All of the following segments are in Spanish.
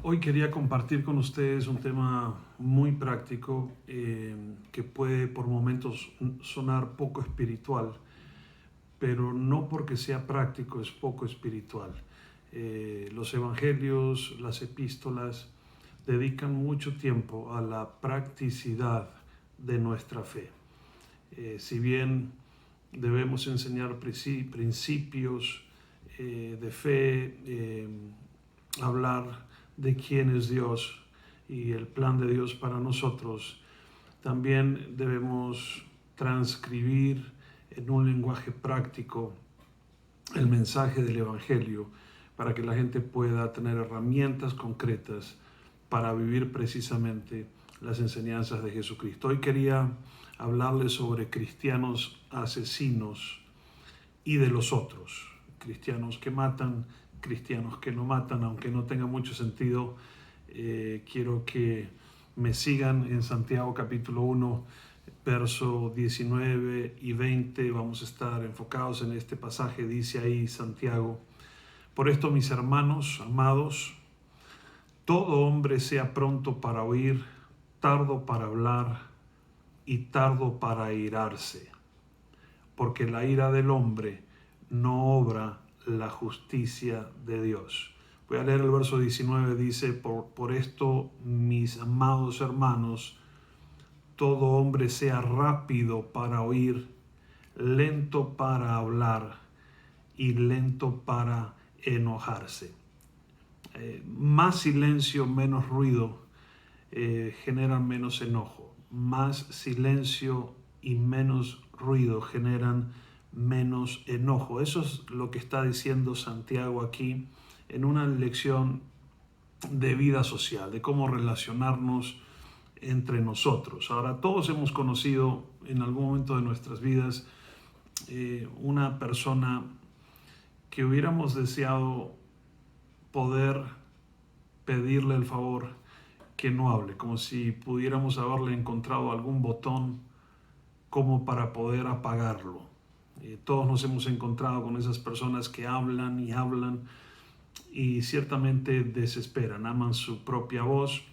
Hoy quería compartir con ustedes un tema muy práctico que puede por momentos sonar poco espiritual, pero no porque sea práctico es poco espiritual. Los evangelios, las epístolas dedican mucho tiempo a la practicidad de nuestra fe. Si bien debemos enseñar principios de fe, hablar de quién es Dios y el plan de Dios para nosotros, también debemos transcribir en un lenguaje práctico el mensaje del Evangelio para que la gente pueda tener herramientas concretas para vivir precisamente las enseñanzas de Jesucristo. Hoy quería hablarles sobre cristianos asesinos y de los otros, cristianos que matan, cristianos que no matan, aunque no tenga mucho sentido. Quiero que me sigan en Santiago capítulo 1, verso 19 y 20. Vamos a estar enfocados en este pasaje. Dice ahí Santiago: por esto, mis hermanos amados, todo hombre sea pronto para oír, tardo para hablar y tardo para airarse, porque la ira del hombre no obra la justicia de Dios. Voy a leer el verso 19, dice: por esto, mis amados hermanos, todo hombre sea rápido para oír, lento para hablar y lento para enojarse. Más silencio, menos ruido, generan menos enojo. Más silencio y menos ruido generan menos enojo. Eso es lo que está diciendo Santiago aquí en una lección de vida social, de cómo relacionarnos entre nosotros. Ahora, todos hemos conocido en algún momento de nuestras vidas una persona que hubiéramos deseado poder pedirle el favor que no hable, como si pudiéramos haberle encontrado algún botón como para poder apagarlo. Todos nos hemos encontrado con esas personas que hablan y hablan y ciertamente desesperan, aman su propia voz,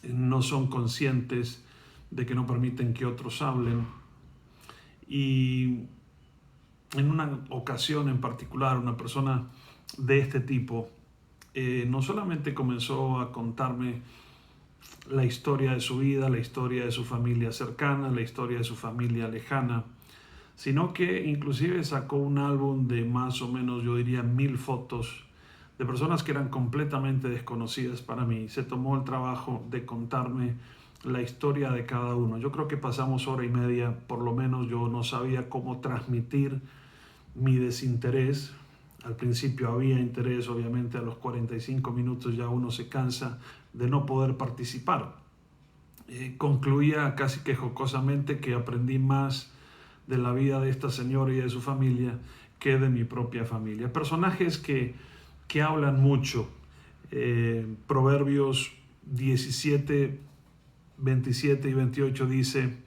no son conscientes de que no permiten que otros hablen. Y en una ocasión en particular, una persona de este tipo no solamente comenzó a contarme la historia de su vida, la historia de su familia cercana, la historia de su familia lejana, sino que inclusive sacó un álbum de más o menos, yo diría, 1000 fotos de personas que eran completamente desconocidas para mí. Se tomó el trabajo de contarme la historia de cada uno. Yo creo que pasamos hora y media, por lo menos yo no sabía cómo transmitir mi desinterés. Al principio había interés, obviamente a los 45 minutos ya uno se cansa de no poder participar. Concluía casi que jocosamente que aprendí más de la vida de esta señora y de su familia que de mi propia familia. Personajes que hablan mucho. Proverbios 17, 27 y 28 dice: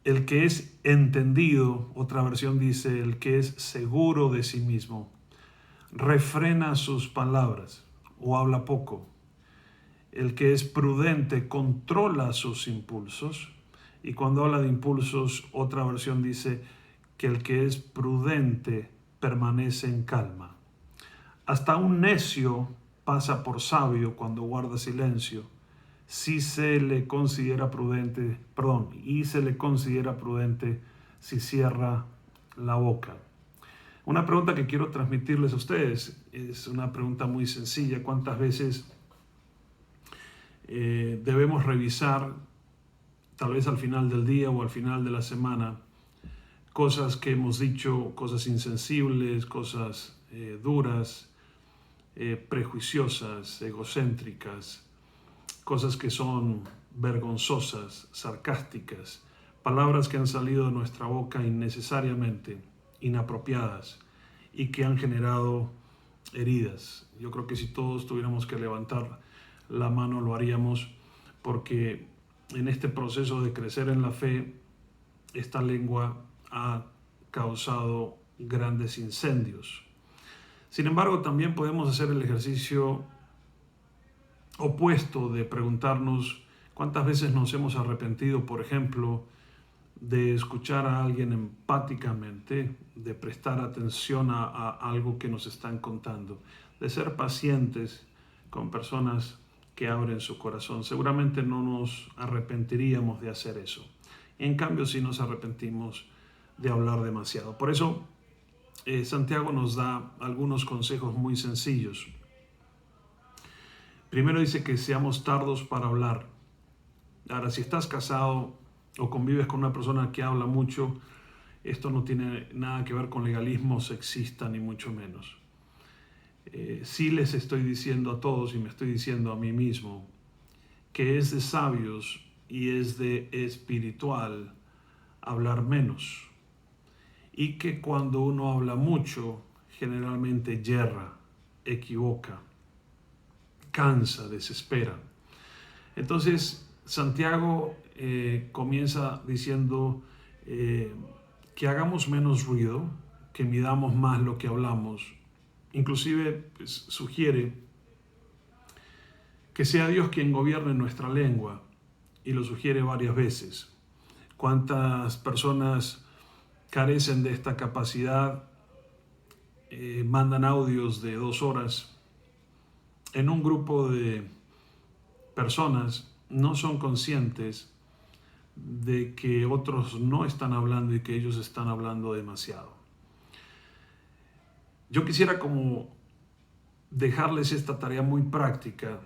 el que es entendido, otra versión dice, el que es seguro de sí mismo, refrena sus palabras o habla poco. El que es prudente controla sus impulsos. Y cuando habla de impulsos, otra versión dice que el que es prudente permanece en calma. Hasta un necio pasa por sabio cuando guarda silencio, si se le considera prudente, y se le considera prudente si cierra la boca. Una pregunta que quiero transmitirles a ustedes es una pregunta muy sencilla: ¿cuántas veces debemos revisar, tal vez al final del día o al final de la semana, cosas que hemos dicho, cosas insensibles, cosas duras, prejuiciosas, egocéntricas, cosas que son vergonzosas, sarcásticas, palabras que han salido de nuestra boca innecesariamente, inapropiadas y que han generado heridas? Yo creo que si todos tuviéramos que levantar la mano lo haríamos, porque en este proceso de crecer en la fe, esta lengua ha causado grandes incendios. Sin embargo, también podemos hacer el ejercicio opuesto de preguntarnos cuántas veces nos hemos arrepentido, por ejemplo, de escuchar a alguien empáticamente, de prestar atención a algo que nos están contando, de ser pacientes con personas que abren su corazón. Seguramente no nos arrepentiríamos de hacer eso. En cambio, sí nos arrepentimos de hablar demasiado. Por eso, Santiago nos da algunos consejos muy sencillos. Primero dice que seamos tardos para hablar. Ahora, si estás casado o convives con una persona que habla mucho, esto no tiene nada que ver con legalismo sexista, ni mucho menos. Sí les estoy diciendo a todos, y me estoy diciendo a mí mismo, que es de sabios y es de espiritual hablar menos. Y que cuando uno habla mucho, generalmente yerra, equivoca, cansa, desespera. Entonces, Santiago comienza diciendo que hagamos menos ruido, que midamos más lo que hablamos. Inclusive pues, sugiere que sea Dios quien gobierne nuestra lengua, y lo sugiere varias veces. ¿Cuántas personas carecen de esta capacidad? Mandan audios de 2 horas en un grupo de personas, no son conscientes de que otros no están hablando y que ellos están hablando demasiado. Yo quisiera como dejarles esta tarea muy práctica,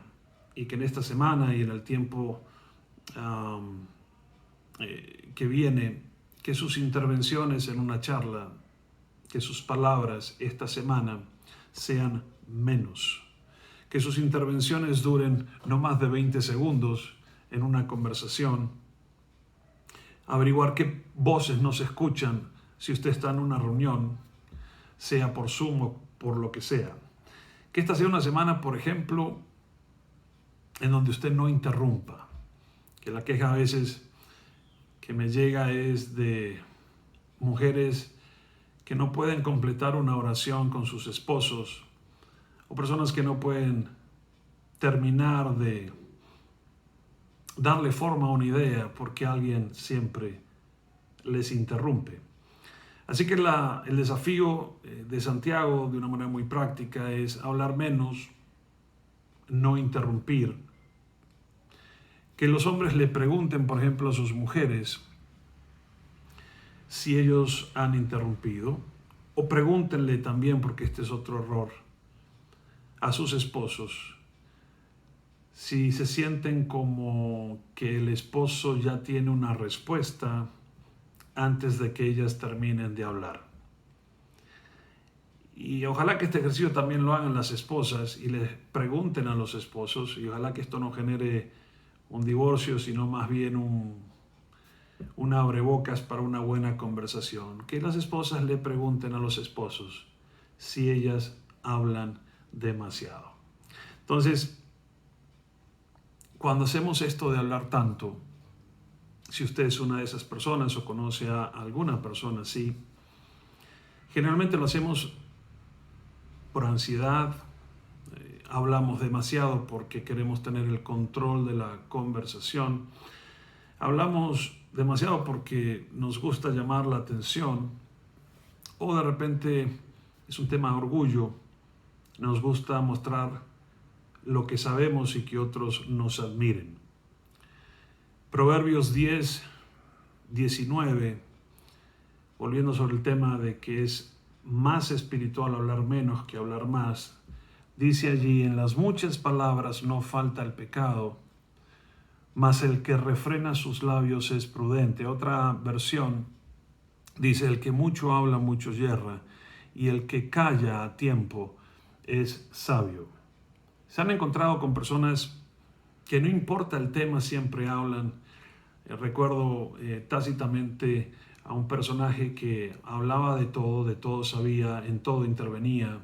y que en esta semana y en el tiempo que viene, que sus intervenciones en una charla, que sus palabras esta semana sean menos. Que sus intervenciones duren no más de 20 segundos en una conversación. Averiguar qué voces no se escuchan si usted está en una reunión, sea por Zoom o por lo que sea. Que esta sea una semana, por ejemplo, en donde usted no interrumpa. Que la queja a veces que me llega es de mujeres que no pueden completar una oración con sus esposos, o personas que no pueden terminar de darle forma a una idea porque alguien siempre les interrumpe. Así que el desafío de Santiago, de una manera muy práctica, es hablar menos, no interrumpir. Que los hombres le pregunten, por ejemplo, a sus mujeres si ellos han interrumpido, o pregúntenle también, porque este es otro error, a sus esposos, si se sienten como que el esposo ya tiene una respuesta antes de que ellas terminen de hablar. Y ojalá que este ejercicio también lo hagan las esposas y les pregunten a los esposos, y ojalá que esto no genere un divorcio, sino más bien un abrebocas para una buena conversación. Que las esposas le pregunten a los esposos si ellas hablan demasiado. Entonces, cuando hacemos esto de hablar tanto, si usted es una de esas personas o conoce a alguna persona así, generalmente lo hacemos por ansiedad, hablamos demasiado porque queremos tener el control de la conversación, hablamos demasiado porque nos gusta llamar la atención, o de repente es un tema de orgullo, nos gusta mostrar lo que sabemos y que otros nos admiren. Proverbios 10, 19, volviendo sobre el tema de que es más espiritual hablar menos que hablar más, dice allí: en las muchas palabras no falta el pecado, mas el que refrena sus labios es prudente. Otra versión dice: el que mucho habla, mucho yerra, y el que calla a tiempo es sabio. Se han encontrado con personas que no importa el tema, siempre hablan. Recuerdo tácitamente a un personaje que hablaba de todo sabía, en todo intervenía.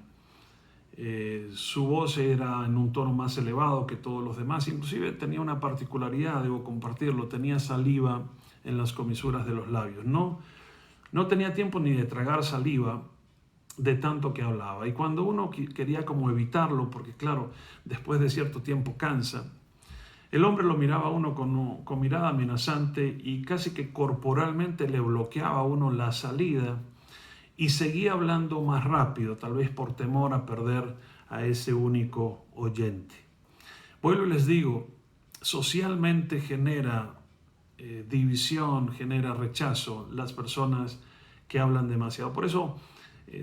Su voz era en un tono más elevado que todos los demás, inclusive tenía una particularidad, debo compartirlo, tenía saliva en las comisuras de los labios. No tenía tiempo ni de tragar saliva, de tanto que hablaba. Y cuando uno quería como evitarlo, porque claro, después de cierto tiempo cansa, el hombre lo miraba a uno con mirada amenazante y casi que corporalmente le bloqueaba a uno la salida y seguía hablando más rápido, tal vez por temor a perder a ese único oyente. Vuelvo y les digo, socialmente genera división, genera rechazo las personas que hablan demasiado. Por eso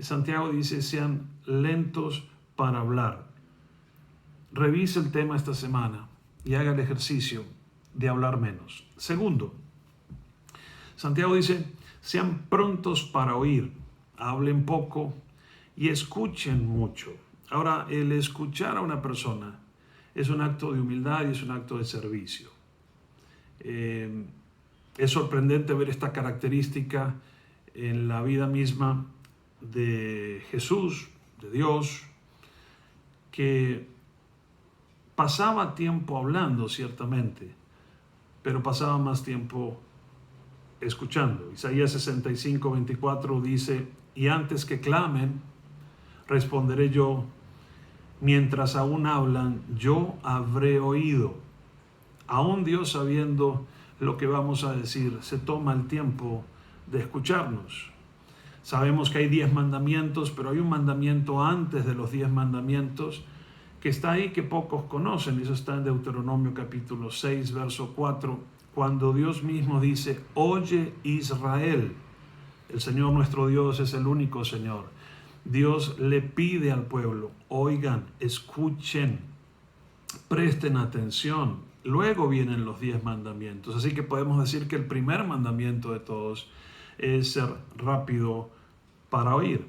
Santiago dice, sean lentos para hablar. Revise el tema esta semana y haga el ejercicio de hablar menos. Segundo, Santiago dice, sean prontos para oír, hablen poco y escuchen mucho. Ahora, el escuchar a una persona es un acto de humildad y es un acto de servicio. Es sorprendente ver esta característica en la vida misma de Jesús, de Dios, que pasaba tiempo hablando, ciertamente, pero pasaba más tiempo escuchando. Isaías 65:24 dice, y antes que clamen, responderé yo, mientras aún hablan, yo habré oído. Aún Dios, sabiendo lo que vamos a decir, se toma el tiempo de escucharnos. Sabemos que hay 10 mandamientos, pero hay un mandamiento antes de los 10 mandamientos que está ahí que pocos conocen. Eso está en Deuteronomio capítulo 6, verso 4, cuando Dios mismo dice, oye Israel, el Señor nuestro Dios es el único Señor. Dios le pide al pueblo, oigan, escuchen, presten atención. Luego vienen los 10 mandamientos. Así que podemos decir que el primer mandamiento de todos es ser rápido para oír.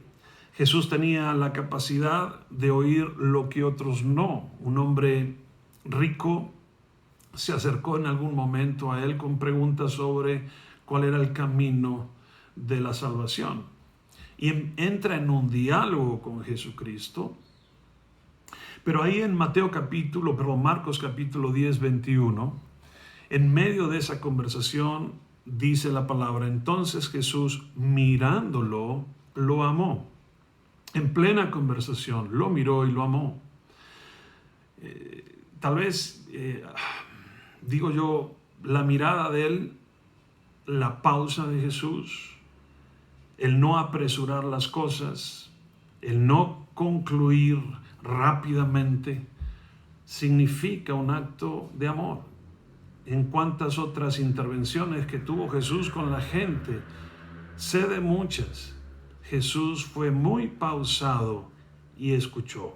Jesús tenía la capacidad de oír lo que otros no. Un hombre rico se acercó en algún momento a él con preguntas sobre cuál era el camino de la salvación. Y entra en un diálogo con Jesucristo. Pero ahí en Marcos capítulo 10, 21, en medio de esa conversación dice la palabra, entonces Jesús mirándolo, lo amó. En plena conversación, lo miró y lo amó. Tal vez, digo yo, la mirada de él, la pausa de Jesús, el no apresurar las cosas, el no concluir rápidamente, significa un acto de amor. En cuántas otras intervenciones que tuvo Jesús con la gente, sé de muchas, Jesús fue muy pausado y escuchó.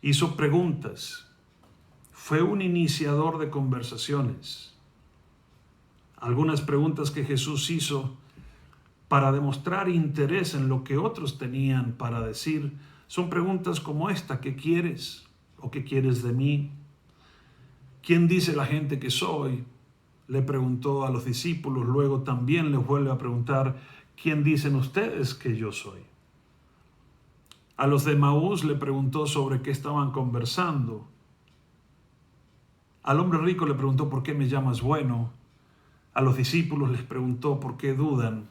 Hizo preguntas, fue un iniciador de conversaciones. Algunas preguntas que Jesús hizo para demostrar interés en lo que otros tenían para decir, son preguntas como esta, ¿qué quieres? ¿O qué quieres de mí? ¿Quién dice la gente que soy? Le preguntó a los discípulos, luego también les vuelve a preguntar, ¿quién dicen ustedes que yo soy? A los de Maús le preguntó sobre qué estaban conversando. Al hombre rico le preguntó, ¿por qué me llamas bueno? A los discípulos les preguntó, ¿por qué dudan?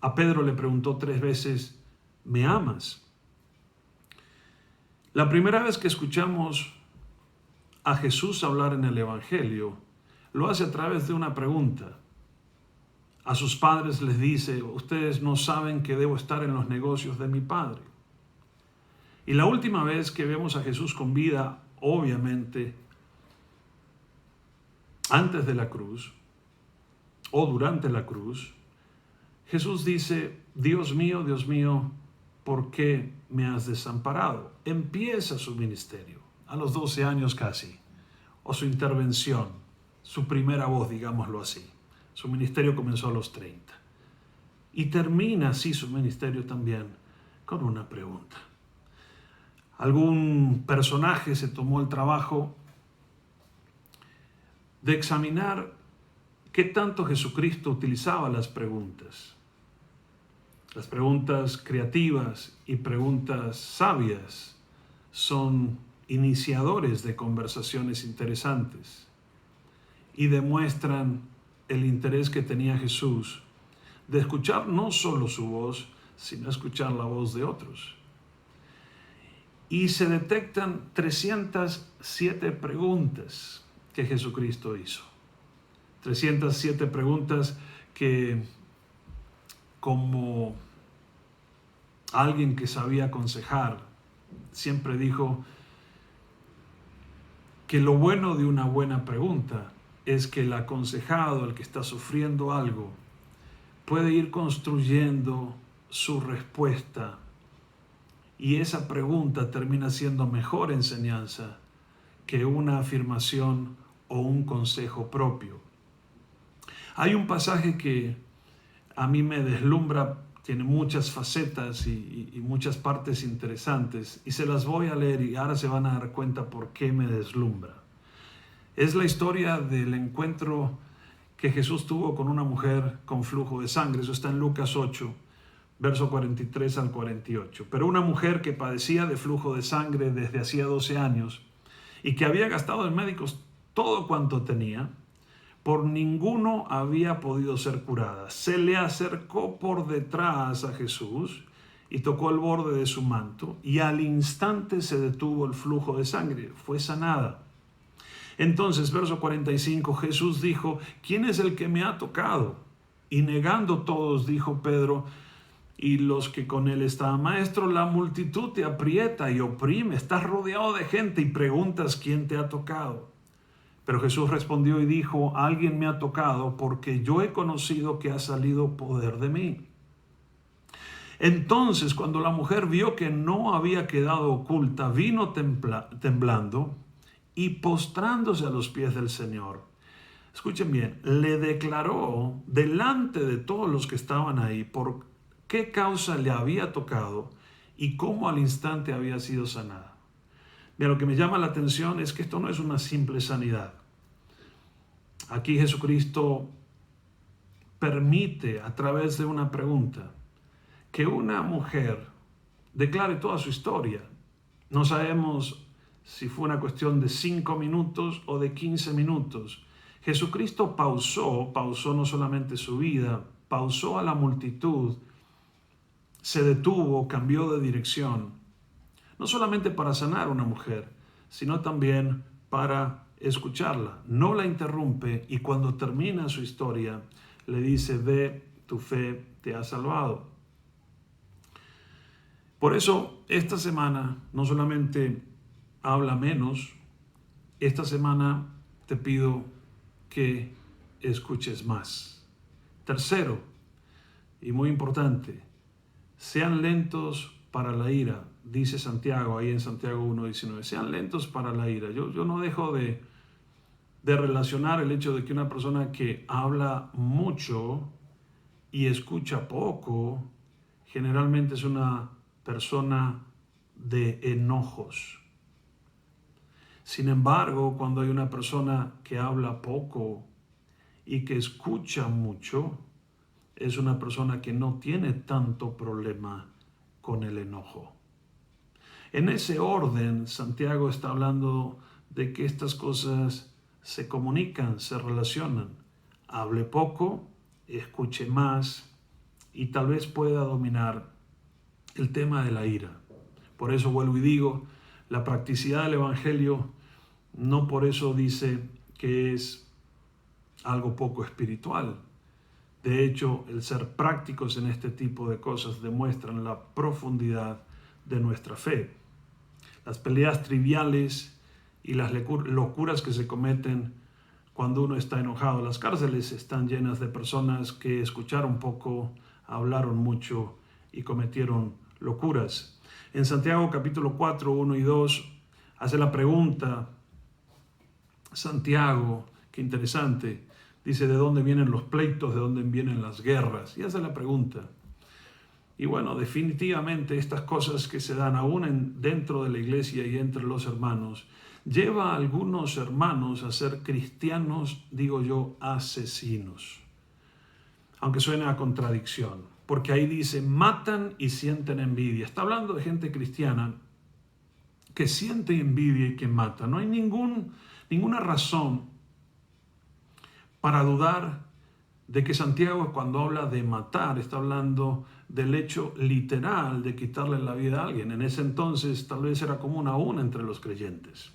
A Pedro le preguntó 3 veces, ¿me amas? La primera vez que escuchamos a Jesús hablar en el Evangelio, lo hace a través de una pregunta. A sus padres les dice, ustedes no saben que debo estar en los negocios de mi Padre. Y la última vez que vemos a Jesús con vida, obviamente, antes de la cruz o durante la cruz, Jesús dice, Dios mío, ¿por qué me has desamparado? Empieza su ministerio, a los 12 años casi, o su intervención, su primera voz, digámoslo así. Su ministerio comenzó a los 30. Y termina así su ministerio también con una pregunta. Algún personaje se tomó el trabajo de examinar qué tanto Jesucristo utilizaba las preguntas. Las preguntas creativas y preguntas sabias son iniciadores de conversaciones interesantes y demuestran el interés que tenía Jesús de escuchar no solo su voz, sino escuchar la voz de otros. Y se detectan 307 preguntas que Jesucristo hizo. 307 preguntas que, como alguien que sabía aconsejar, siempre dijo que lo bueno de una buena pregunta es que el aconsejado, el que está sufriendo algo, puede ir construyendo su respuesta y esa pregunta termina siendo mejor enseñanza que una afirmación o un consejo propio. Hay un pasaje que a mí me deslumbra, tiene muchas facetas y muchas partes interesantes, y se las voy a leer y ahora se van a dar cuenta por qué me deslumbra. Es la historia del encuentro que Jesús tuvo con una mujer con flujo de sangre. Eso está en Lucas 8, verso 43 al 48. Pero una mujer que padecía de flujo de sangre desde hacía 12 años y que había gastado en médicos todo cuanto tenía, por ninguno había podido ser curada. Se le acercó por detrás a Jesús y tocó el borde de su manto, y al instante se detuvo el flujo de sangre, fue sanada. Entonces, verso 45, Jesús dijo: ¿quién es el que me ha tocado? Y negando todos, dijo Pedro y los que con él estaban: Maestro, la multitud te aprieta y oprime, estás rodeado de gente y preguntas quién te ha tocado. Pero Jesús respondió y dijo: alguien me ha tocado, porque yo he conocido que ha salido poder de mí. Entonces, cuando la mujer vio que no había quedado oculta, vino temblando y postrándose a los pies del Señor. Escuchen bien, le declaró delante de todos los que estaban ahí por qué causa le había tocado y cómo al instante había sido sanada. Mira, lo que me llama la atención es que esto no es una simple sanidad. Aquí Jesucristo permite, a través de una pregunta, que una mujer declare toda su historia. No sabemos si fue una cuestión de 5 minutos o de 15 minutos. Jesucristo pausó no solamente su vida, pausó a la multitud, se detuvo, cambió de dirección, no solamente para sanar a una mujer, sino también para escucharla. No la interrumpe, y cuando termina su historia, le dice: ve, tu fe te ha salvado. Por eso, esta semana no solamente habla menos, esta semana te pido que escuches más. Tercero, y muy importante, sean lentos para la ira, dice Santiago, ahí en Santiago 1:19. Sean lentos para la ira. Yo no dejo de relacionar el hecho de que una persona que habla mucho y escucha poco, generalmente es una persona de enojos. Sin embargo, cuando hay una persona que habla poco y que escucha mucho, es una persona que no tiene tanto problema con el enojo. En ese orden, Santiago está hablando de que estas cosas se comunican, se relacionan. Hable poco, escuche más y tal vez pueda dominar el tema de la ira. Por eso vuelvo y digo, la practicidad del Evangelio no por eso dice que es algo poco espiritual. De hecho, el ser prácticos en este tipo de cosas demuestran la profundidad de nuestra fe. Las peleas triviales y las locuras que se cometen cuando uno está enojado. Las cárceles están llenas de personas que escucharon poco, hablaron mucho y cometieron locuras. En Santiago capítulo 4, 1 y 2 hace la pregunta Santiago, qué interesante, dice: ¿de dónde vienen los pleitos? ¿De dónde vienen las guerras? Y hace la pregunta. Y bueno, definitivamente estas cosas que se dan aún dentro de la iglesia y entre los hermanos, lleva a algunos hermanos a ser cristianos, digo yo, asesinos. Aunque suene a contradicción, porque ahí dice: matan y sienten envidia. Está hablando de gente cristiana que siente envidia y que mata. No hay ninguna razón para dudar de que Santiago, cuando habla de matar, está hablando del hecho literal de quitarle la vida a alguien. En ese entonces tal vez era común aún entre los creyentes.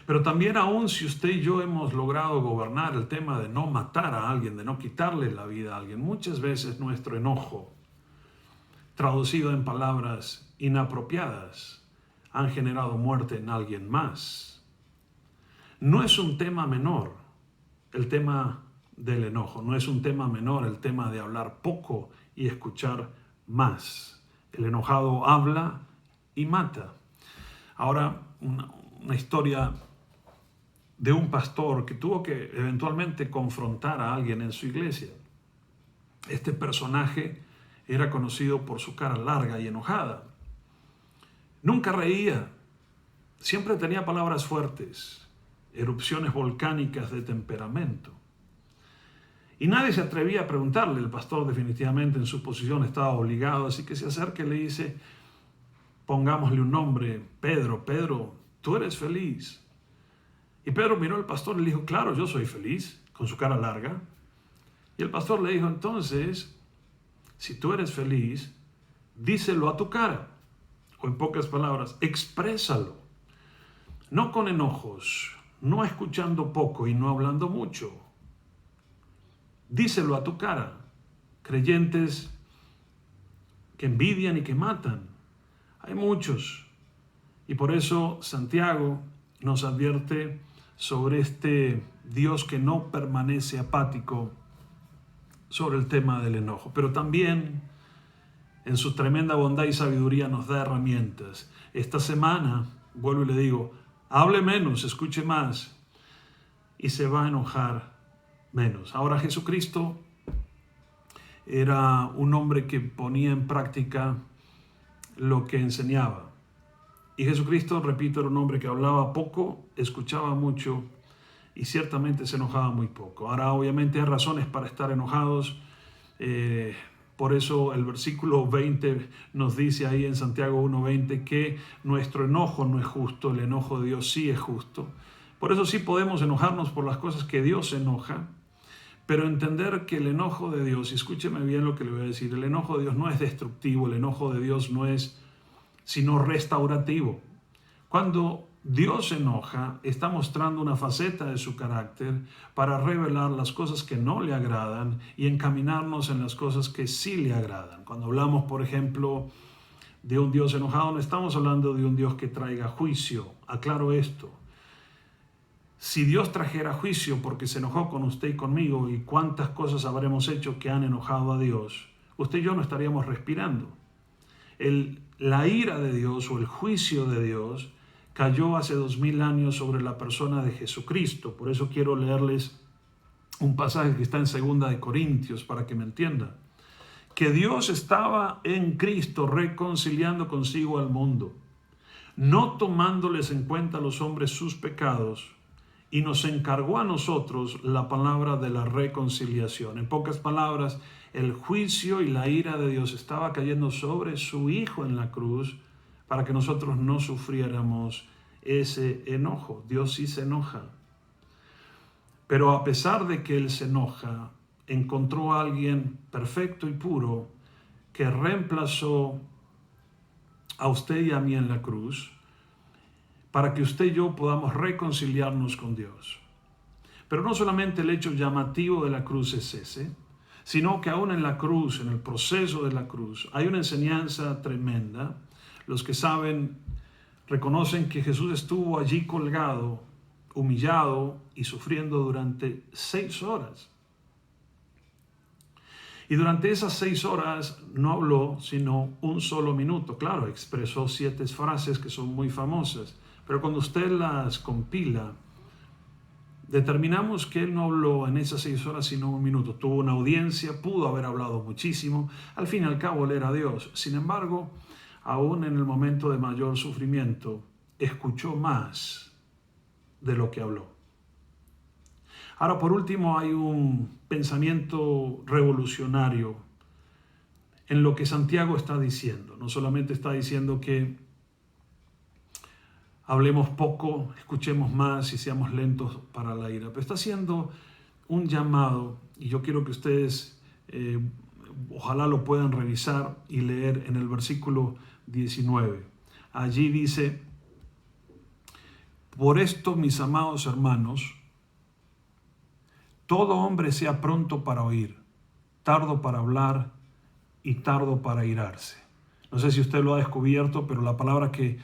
Pero también aún si usted y yo hemos logrado gobernar el tema de no matar a alguien, de no quitarle la vida a alguien, muchas veces nuestro enojo, traducido en palabras inapropiadas, han generado muerte en alguien más. No es un tema menor el tema del enojo, no es un tema menor el tema de hablar poco y escuchar más. El enojado habla y mata. Ahora, una historia de un pastor que tuvo que eventualmente confrontar a alguien en su iglesia. Este personaje era conocido por su cara larga y enojada. Nunca reía, siempre tenía palabras fuertes, erupciones volcánicas de temperamento. Y nadie se atrevía a preguntarle. El pastor definitivamente en su posición estaba obligado, así que se acerca y le dice, pongámosle un nombre, Pedro. Pedro, tú eres feliz. Y Pedro miró al pastor y le dijo, claro, yo soy feliz, con su cara larga. Y el pastor le dijo, entonces, si tú eres feliz, díselo a tu cara. O en pocas palabras, exprésalo. No con enojos, no escuchando poco y no hablando mucho. Díselo a tu cara. Creyentes que envidian y que matan. Hay muchos. Y por eso Santiago nos advierte sobre este Dios que no permanece apático sobre el tema del enojo. Pero también en su tremenda bondad y sabiduría nos da herramientas. Esta semana, vuelvo y le digo, hable menos, escuche más y se va a enojar menos. Ahora Jesucristo era un hombre que ponía en práctica lo que enseñaba. Y Jesucristo, repito, era un hombre que hablaba poco, escuchaba mucho y ciertamente se enojaba muy poco. Ahora, obviamente hay razones para estar enojados. Por eso el versículo 20 nos dice ahí en Santiago 1:20 que nuestro enojo no es justo, el enojo de Dios sí es justo. Por eso sí podemos enojarnos por las cosas que Dios se enoja, pero entender que el enojo de Dios, y escúcheme bien lo que le voy a decir, el enojo de Dios no es destructivo, el enojo de Dios no es sino restaurativo. Cuando Dios se enoja, está mostrando una faceta de su carácter para revelar las cosas que no le agradan y encaminarnos en las cosas que sí le agradan. Cuando hablamos, por ejemplo, de un Dios enojado, no estamos hablando de un Dios que traiga juicio. Aclaro esto. Si Dios trajera juicio porque se enojó con usted y conmigo, y cuántas cosas habremos hecho que han enojado a Dios, usted y yo no estaríamos respirando. La ira de Dios o el juicio de Dios cayó hace 2000 años sobre la persona de Jesucristo. Por eso quiero leerles un pasaje que está en 2 de Corintios para que me entiendan. Que Dios estaba en Cristo reconciliando consigo al mundo, no tomándoles en cuenta a los hombres sus pecados, y nos encargó a nosotros la palabra de la reconciliación. En pocas palabras, el juicio y la ira de Dios estaba cayendo sobre su Hijo en la cruz para que nosotros no sufriéramos ese enojo. Dios sí se enoja. Pero a pesar de que Él se enoja, encontró a alguien perfecto y puro que reemplazó a usted y a mí en la cruz, para que usted y yo podamos reconciliarnos con Dios. Pero no solamente el hecho llamativo de la cruz es ese, sino que aún en la cruz, en el proceso de la cruz, hay una enseñanza tremenda. Los que saben reconocen que Jesús estuvo allí colgado, humillado y sufriendo durante 6 horas. Y durante esas 6 horas no habló sino un solo minuto. Claro, expresó 7 frases que son muy famosas, pero cuando usted las compila, determinamos que él no habló en esas 6 horas sino un minuto. Tuvo una audiencia, pudo haber hablado muchísimo. Al fin y al cabo, él era Dios. Sin embargo, aún en el momento de mayor sufrimiento, escuchó más de lo que habló. Ahora, por último, hay un pensamiento revolucionario en lo que Santiago está diciendo. No solamente está diciendo que hablemos poco, escuchemos más y seamos lentos para la ira, pero está haciendo un llamado Y yo quiero que ustedes ojalá lo puedan revisar y leer en el versículo 19. Allí dice: por esto, mis amados hermanos, todo hombre sea pronto para oír, tardo para hablar y tardo para irarse. No sé si usted lo ha descubierto, pero la palabra que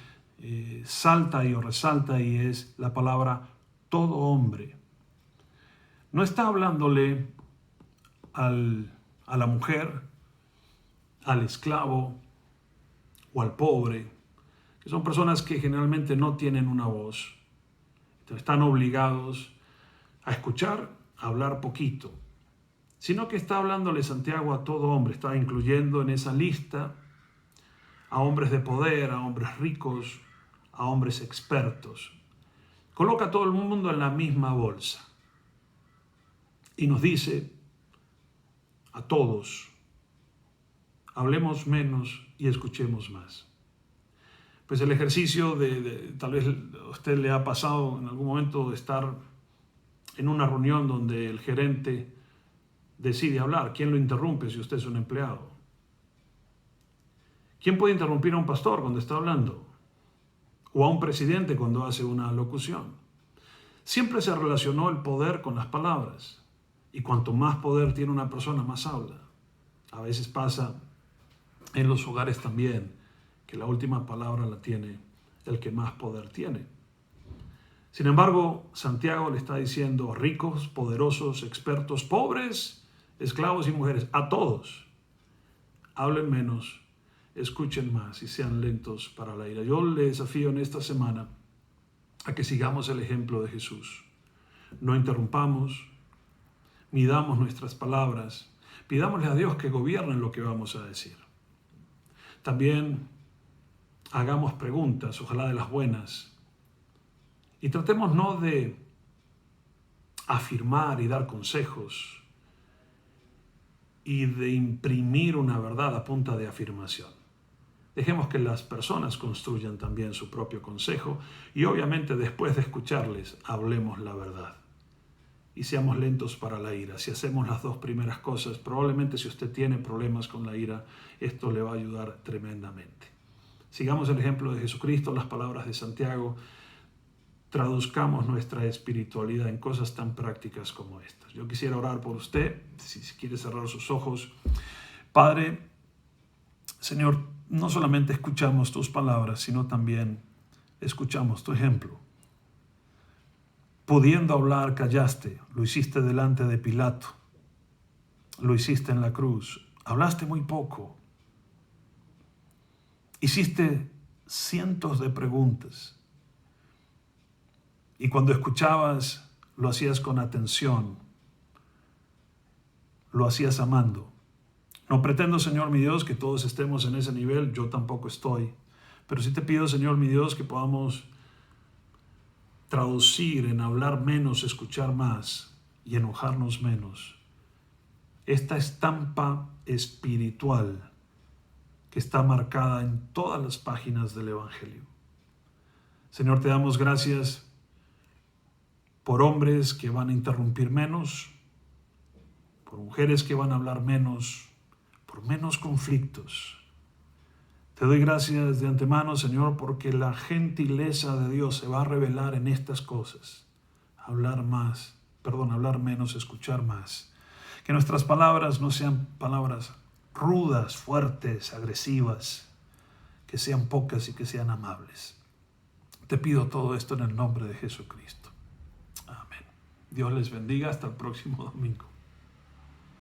salta y o resalta ahí es la palabra todo hombre. No está hablándole a la mujer, al esclavo o al pobre, que son personas que generalmente no tienen una voz. Entonces están obligados a escuchar, a hablar poquito. Sino que está hablándole Santiago a todo hombre, está incluyendo en esa lista a hombres de poder, a hombres ricos, a hombres expertos. Coloca a todo el mundo en la misma bolsa. Y nos dice a todos: hablemos menos y escuchemos más. Pues el ejercicio tal vez a usted le ha pasado en algún momento de estar en una reunión donde el gerente decide hablar. ¿Quién lo interrumpe si usted es un empleado? ¿Quién puede interrumpir a un pastor cuando está hablando? O a un presidente cuando hace una locución. Siempre se relacionó el poder con las palabras. Y cuanto más poder tiene una persona, más habla. A veces pasa en los hogares también, que la última palabra la tiene el que más poder tiene. Sin embargo, Santiago le está diciendo: ricos, poderosos, expertos, pobres, esclavos y mujeres, a todos, hablen menos, escuchen más y sean lentos para la ira. Yo le desafío en esta semana a que sigamos el ejemplo de Jesús. No interrumpamos, midamos nuestras palabras, pidámosle a Dios que gobierne lo que vamos a decir. También hagamos preguntas, ojalá de las buenas, y tratemos no de afirmar y dar consejos y de imprimir una verdad a punta de afirmación. Dejemos que las personas construyan también su propio consejo y obviamente después de escucharles hablemos la verdad. Y seamos lentos para la ira. Si hacemos las dos primeras cosas, probablemente si usted tiene problemas con la ira, esto le va a ayudar tremendamente. Sigamos el ejemplo de Jesucristo, las palabras de Santiago. Traduzcamos nuestra espiritualidad en cosas tan prácticas como estas. Yo quisiera orar por usted, si quiere cerrar sus ojos. Padre, Señor, no solamente escuchamos tus palabras, sino también escuchamos tu ejemplo. Pudiendo hablar, callaste, lo hiciste delante de Pilato, lo hiciste en la cruz, hablaste muy poco, hiciste cientos de preguntas y cuando escuchabas lo hacías con atención, lo hacías amando. No pretendo, Señor mi Dios, que todos estemos en ese nivel, yo tampoco estoy, pero sí te pido, Señor mi Dios, que podamos traducir en hablar menos, escuchar más y enojarnos menos esta estampa espiritual que está marcada en todas las páginas del Evangelio. Señor, te damos gracias por hombres que van a interrumpir menos, por mujeres que van a hablar menos, por menos conflictos. Te doy gracias de antemano, Señor, porque la gentileza de Dios se va a revelar en estas cosas. Hablar menos, escuchar más. Que nuestras palabras no sean palabras rudas, fuertes, agresivas, que sean pocas y que sean amables. Te pido todo esto en el nombre de Jesucristo. Amén. Dios les bendiga. Hasta el próximo domingo.